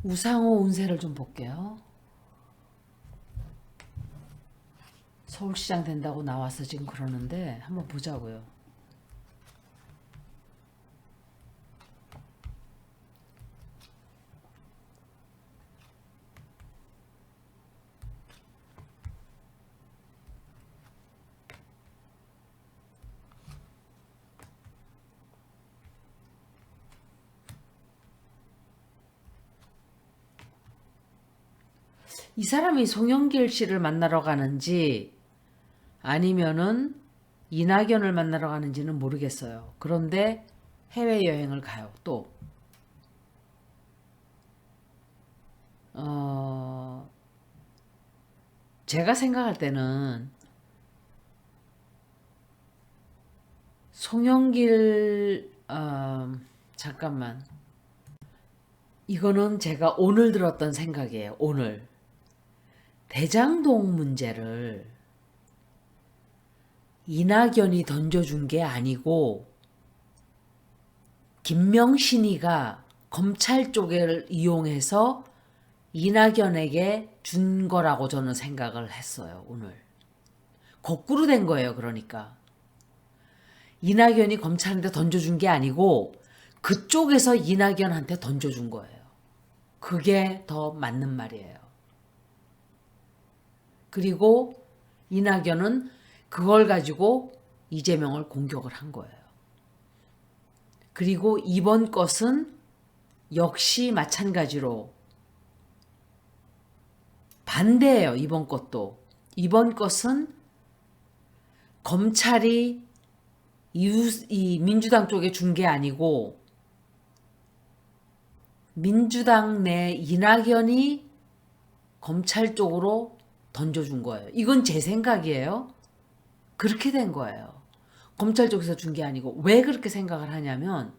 우상호 운세를 좀 볼게요. 서울시장 된다고 나와서 지금 그러는데 한번 보자고요. 이 사람이 송영길 씨를 만나러 가는지 아니면은 이낙연을 만나러 가는지는 모르겠어요. 그런데 해외여행을 가요. 또 어, 제가 생각할 때는 송영길 잠깐만, 이거는 제가 오늘 들었던 생각이에요. 오늘 대장동 문제를 이낙연이 던져준 게 아니고 김명신이가 검찰 쪽을 이용해서 이낙연에게 준 거라고 저는 생각을 했어요. 오늘 거꾸로 된 거예요. 그러니까 이낙연이 검찰한테 던져준 게 아니고 그쪽에서 이낙연한테 던져준 거예요. 그게 더 맞는 말이에요. 그리고 이낙연은 그걸 가지고 이재명을 공격을 한 거예요. 그리고 이번 것은 역시 마찬가지로 반대예요. 이번 것도. 이번 것은 검찰이 이 민주당 쪽에 준 게 아니고 민주당 내 이낙연이 검찰 쪽으로 던져준 거예요. 이건 제 생각이에요. 그렇게 된 거예요. 검찰 쪽에서 준 게 아니고. 왜 그렇게 생각을 하냐면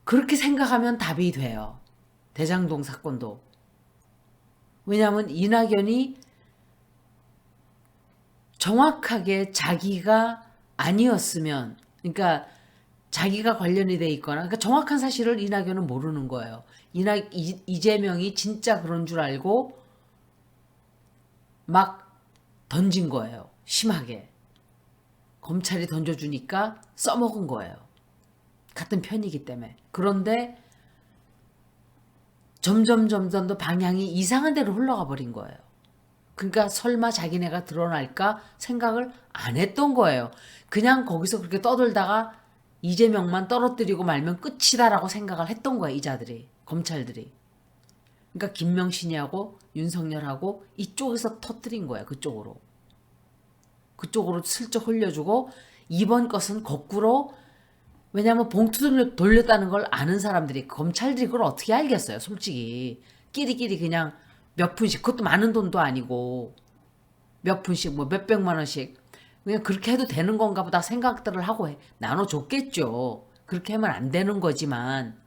그렇게 생각하면 답이 돼요. 대장동 사건도. 왜냐하면 이낙연이 정확하게 자기가 아니었으면, 그러니까 자기가 관련이 돼 있거나, 그러니까 정확한 사실을 이낙연은 모르는 거예요. 이재명이 진짜 그런 줄 알고 막 던진 거예요. 심하게. 검찰이 던져주니까 써먹은 거예요. 같은 편이기 때문에. 그런데 점점 더 방향이 이상한 데로 흘러가 버린 거예요. 그러니까 설마 자기네가 드러날까 생각을 안 했던 거예요. 그냥 거기서 그렇게 떠들다가 이재명만 떨어뜨리고 말면 끝이다라고 생각을 했던 거예요. 이자들이, 검찰들이. 그러니까 김명신이하고 윤석열하고 이쪽에서 터뜨린 거예요. 그쪽으로 슬쩍 흘려주고, 이번 것은 거꾸로. 왜냐하면 봉투 돌렸다는 걸 아는 사람들이, 검찰들이 그걸 어떻게 알겠어요. 솔직히 끼리끼리 그냥 몇 푼씩, 그것도 많은 돈도 아니고 몇 푼씩 뭐 몇백만 원씩 그냥 그렇게 해도 되는 건가 보다 생각들을 하고 나눠줬겠죠. 그렇게 하면 안 되는 거지만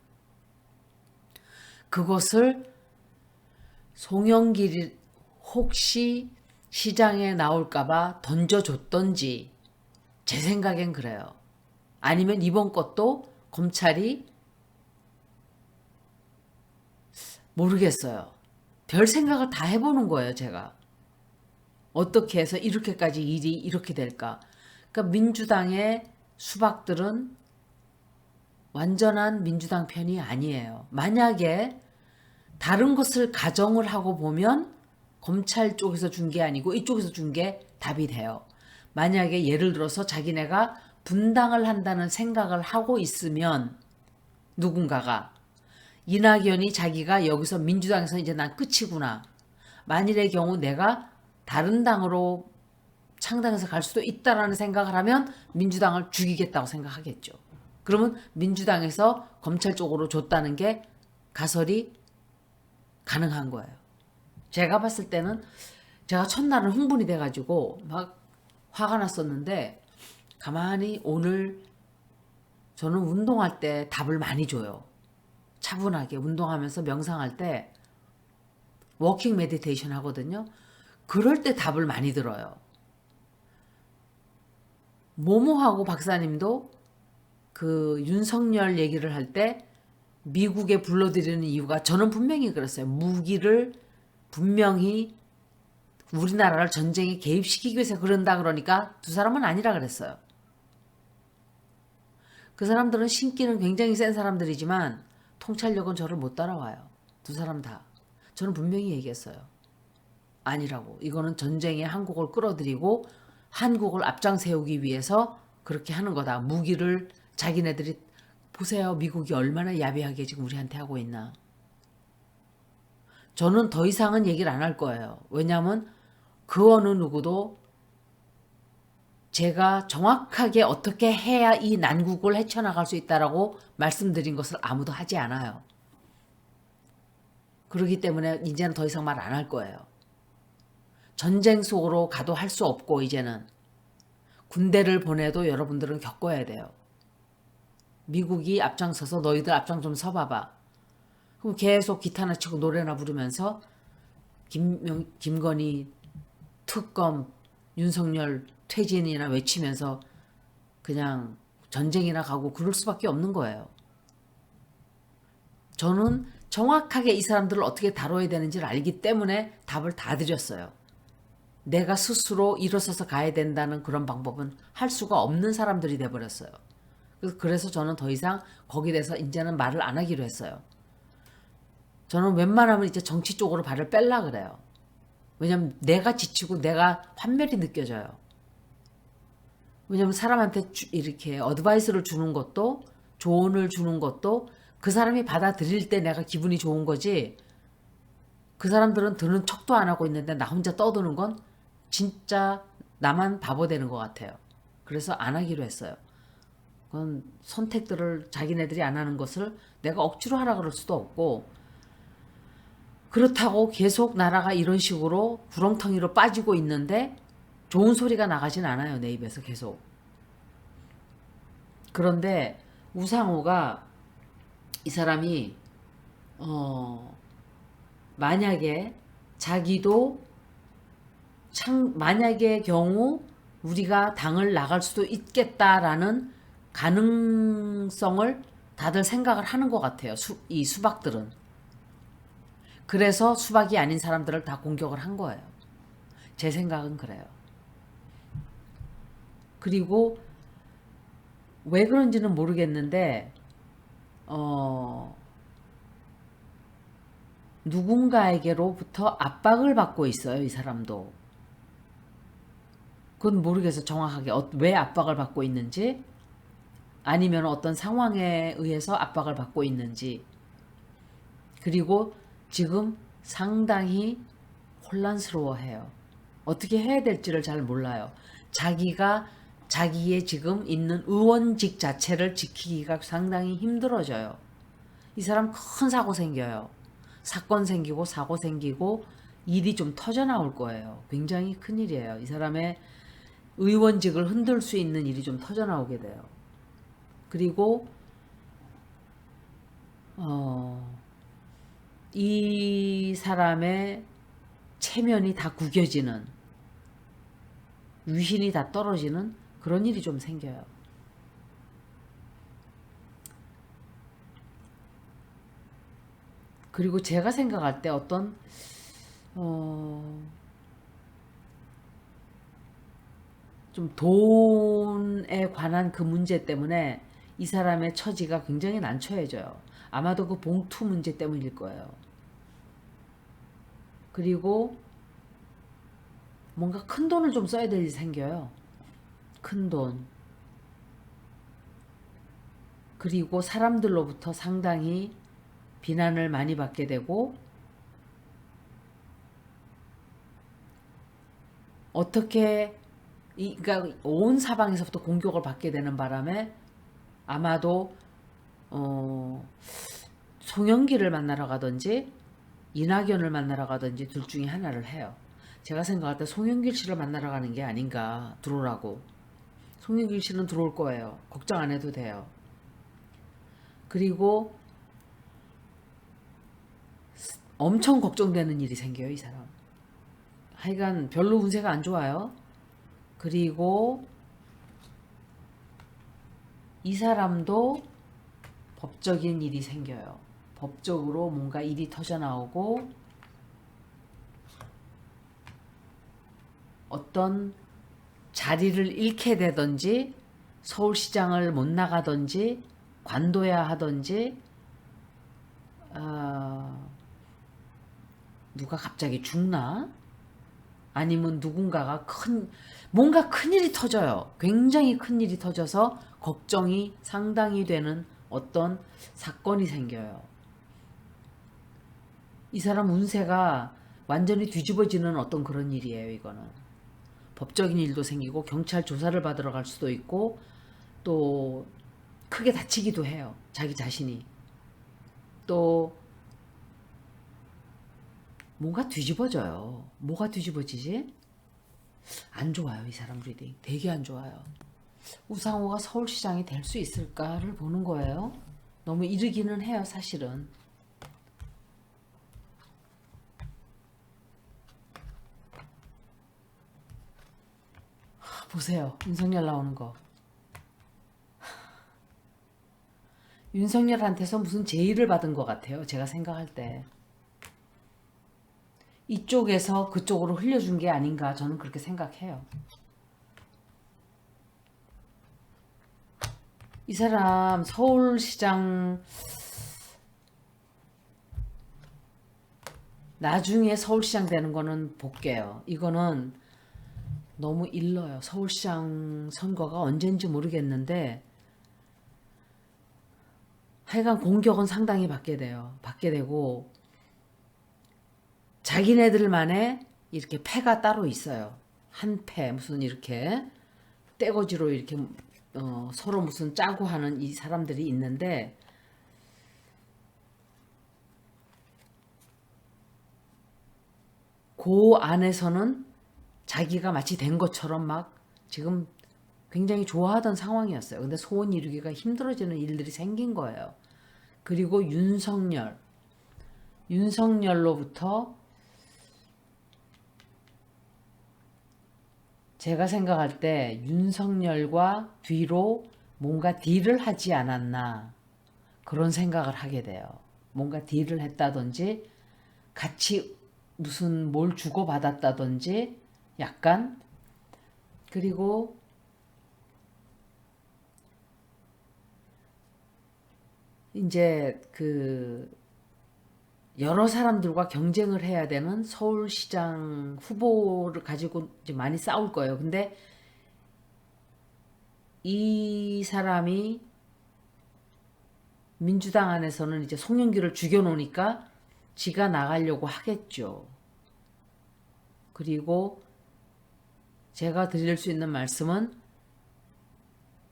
그것을 송영길이 혹시 시장에 나올까봐 던져줬던지, 제 생각엔 그래요. 아니면 이번 것도 검찰이, 모르겠어요. 별 생각을 다 해보는 거예요, 제가. 어떻게 해서 이렇게까지 일이 이렇게 될까? 그러니까 민주당의 수박들은 완전한 민주당 편이 아니에요. 만약에 다른 것을 가정을 하고 보면 검찰 쪽에서 준 게 아니고 이쪽에서 준 게 답이 돼요. 만약에 예를 들어서 자기네가 분당을 한다는 생각을 하고 있으면, 누군가가 이낙연이 자기가 여기서 민주당에서 이제 난 끝이구나, 만일의 경우 내가 다른 당으로 창당해서 갈 수도 있다라는 생각을 하면 민주당을 죽이겠다고 생각하겠죠. 그러면 민주당에서 검찰 쪽으로 줬다는 게 가설이 가능한 거예요. 제가 봤을 때는, 제가 첫날은 흥분이 돼가지고 막 화가 났었는데, 가만히 오늘 저는 운동할 때 답을 많이 줘요. 차분하게 운동하면서 명상할 때 워킹 메디테이션 하거든요. 그럴 때 답을 많이 들어요. 모모하고 박사님도 그 윤석열 얘기를 할 때 미국에 불러들이는 이유가 저는 분명히 그랬어요. 무기를 분명히 우리나라를 전쟁에 개입시키기 위해서 그런다 그러니까 두 사람은 아니라 그랬어요. 그 사람들은 신기는 굉장히 센 사람들이지만 통찰력은 저를 못 따라와요. 두 사람 다. 저는 분명히 얘기했어요. 아니라고. 이거는 전쟁에 한국을 끌어들이고 한국을 앞장 세우기 위해서 그렇게 하는 거다. 무기를 자기네들이 보세요. 미국이 얼마나 야비하게 지금 우리한테 하고 있나. 저는 더 이상은 얘기를 안 할 거예요. 왜냐하면 그 어느 누구도 제가 정확하게 어떻게 해야 이 난국을 헤쳐나갈 수 있다라고 말씀드린 것을 아무도 하지 않아요. 그렇기 때문에 이제는 더 이상 말 안 할 거예요. 전쟁 속으로 가도 할 수 없고 이제는 군대를 보내도 여러분들은 겪어야 돼요. 미국이 앞장서서 너희들 앞장 좀 서봐봐. 그럼 계속 기타나 치고 노래나 부르면서 김건희 특검 윤석열 퇴진이나 외치면서 그냥 전쟁이나 가고 그럴 수밖에 없는 거예요. 저는 정확하게 이 사람들을 어떻게 다뤄야 되는지를 알기 때문에 답을 다 드렸어요. 내가 스스로 일어서서 가야 된다는 그런 방법은 할 수가 없는 사람들이 돼버렸어요. 그래서 저는 더 이상 거기에 대해서 이제는 말을 안 하기로 했어요. 저는 웬만하면 이제 정치 쪽으로 발을 뺄라 그래요. 왜냐면 내가 지치고 내가 환멸이 느껴져요. 왜냐면 사람한테 이렇게 어드바이스를 주는 것도 조언을 주는 것도 그 사람이 받아들일 때 내가 기분이 좋은 거지, 그 사람들은 드는 척도 안 하고 있는데 나 혼자 떠드는 건 진짜 나만 바보 되는 것 같아요. 그래서 안 하기로 했어요. 그건 선택들을 자기네들이 안 하는 것을 내가 억지로 하라 그럴 수도 없고, 그렇다고 계속 나라가 이런 식으로 구렁텅이로 빠지고 있는데 좋은 소리가 나가진 않아요. 내 입에서 계속. 그런데 우상호가 이 사람이 만약에 자기도 만약의 경우 우리가 당을 나갈 수도 있겠다라는 가능성을 다들 생각을 하는 것 같아요. 이 수박들은. 그래서 수박이 아닌 사람들을 다 공격을 한 거예요. 제 생각은 그래요. 그리고 왜 그런지는 모르겠는데 누군가에게로부터 압박을 받고 있어요. 이 사람도. 그건 모르겠어요. 정확하게 왜 압박을 받고 있는지, 아니면 어떤 상황에 의해서 압박을 받고 있는지. 그리고 지금 상당히 혼란스러워해요. 어떻게 해야 될지를 잘 몰라요. 자기가 자기의 지금 있는 의원직 자체를 지키기가 상당히 힘들어져요. 이 사람 큰 사고 생겨요. 사건 생기고 사고 생기고 일이 좀 터져 나올 거예요. 굉장히 큰일이에요. 이 사람의 의원직을 흔들 수 있는 일이 좀 터져 나오게 돼요. 그리고 이 사람의 체면이 다 구겨지는, 위신이 다 떨어지는 그런 일이 좀 생겨요. 그리고 제가 생각할 때 어떤 좀 돈에 관한 그 문제 때문에 이 사람의 처지가 굉장히 난처해져요. 아마도 그 봉투 문제 때문일 거예요. 그리고 뭔가 큰 돈을 좀 써야 될 일이 생겨요. 큰 돈. 그리고 사람들로부터 상당히 비난을 많이 받게 되고, 어떻게 그러니까 온 사방에서부터 공격을 받게 되는 바람에 아마도 송영길을 만나러 가든지 이낙연을 만나러 가든지 둘 중에 하나를 해요. 제가 생각할 때 송영길 씨를 만나러 가는 게 아닌가, 들어오라고. 송영길 씨는 들어올 거예요. 걱정 안 해도 돼요. 그리고 엄청 걱정되는 일이 생겨요, 이 사람. 하여간 별로 운세가 안 좋아요. 그리고 이 사람도 법적인 일이 생겨요. 법적으로 뭔가 일이 터져 나오고 어떤 자리를 잃게 되든지 서울시장을 못 나가든지 관둬야 하든지 누가 갑자기 죽나? 아니면 누군가가 뭔가 큰일이 터져요. 굉장히 큰일이 터져서 걱정이 상당히 되는 어떤 사건이 생겨요. 이 사람 운세가 완전히 뒤집어지는 어떤 그런 일이에요. 이거는 법적인 일도 생기고 경찰 조사를 받으러 갈 수도 있고 또 크게 다치기도 해요. 자기 자신이. 또 뭔가 뒤집어져요. 뭐가 뒤집어지지? 안 좋아요. 이 사람 리딩 되게 안 좋아요. 우상호가 서울시장이 될 수 있을까를 보는 거예요. 너무 이르기는 해요. 사실은. 보세요. 윤석열 나오는 거. 윤석열한테서 무슨 제의를 받은 것 같아요. 제가 생각할 때. 이쪽에서 그쪽으로 흘려준 게 아닌가 저는 그렇게 생각해요. 이 사람 서울시장 나중에 서울시장 되는 거는 볼게요. 이거는 너무 일러요. 서울시장 선거가 언젠지 모르겠는데 하여간 공격은 상당히 받게 돼요. 받게 되고 자기네들만의 이렇게 패가 따로 있어요. 한 패 무슨 이렇게 떼거지로 이렇게 서로 무슨 짜고 하는 이 사람들이 있는데 그 안에서는 자기가 마치 된 것처럼 막 지금 굉장히 좋아하던 상황이었어요. 근데 소원 이루기가 힘들어지는 일들이 생긴 거예요. 그리고 윤석열로부터 제가 생각할 때 윤석열과 뒤로 뭔가 딜을 하지 않았나 그런 생각을 하게 돼요. 뭔가 딜을 했다든지 같이 무슨 뭘 주고받았다든지 약간 그리고 이제 그 여러 사람들과 경쟁을 해야 되는 서울시장 후보를 가지고 이제 많이 싸울 거예요. 근데 이 사람이 민주당 안에서는 이제 송영길을 죽여놓으니까 지가 나가려고 하겠죠. 그리고 제가 드릴 수 있는 말씀은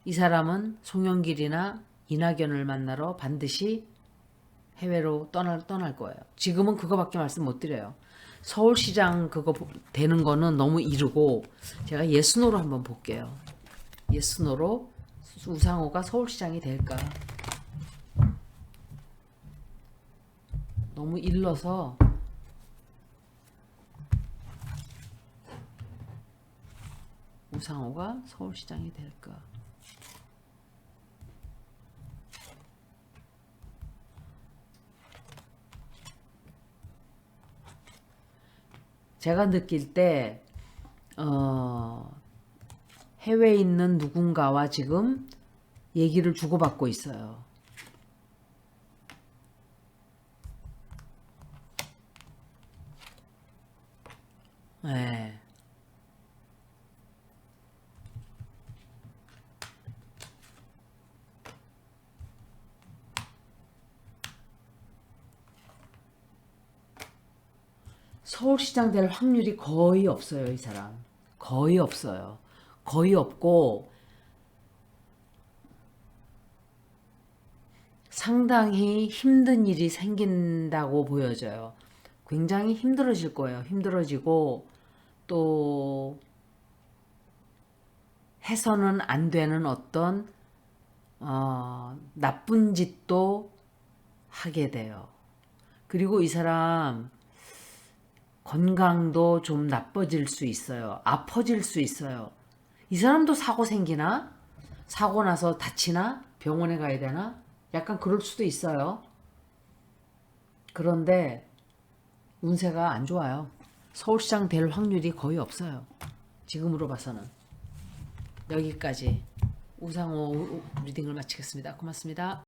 이 사람은 송영길이나 이낙연을 만나러 반드시 해외로 떠날 거예요. 지금은 그거밖에 말씀 못 드려요. 서울시장 그거 되는 거는 너무 이르고 제가 예스노로 한번 볼게요. 예스노로 우상호가 서울시장이 될까? 너무 일러서 우상호가 서울시장이 될까? 제가 느낄 때 해외에 있는 누군가와 지금 얘기를 주고받고 있어요. 네. 서울시장 될 확률이 거의 없어요, 이 사람. 거의 없어요. 거의 없고 상당히 힘든 일이 생긴다고 보여져요. 굉장히 힘들어질 거예요. 힘들어지고 또 해서는 안 되는 어떤 나쁜 짓도 하게 돼요. 그리고 이 사람 건강도 좀 나빠질 수 있어요. 아파질 수 있어요. 이 사람도 사고 생기나? 사고 나서 다치나? 병원에 가야 되나? 약간 그럴 수도 있어요. 그런데 운세가 안 좋아요. 서울시장 될 확률이 거의 없어요. 지금으로 봐서는. 여기까지 우상호 리딩을 마치겠습니다. 고맙습니다.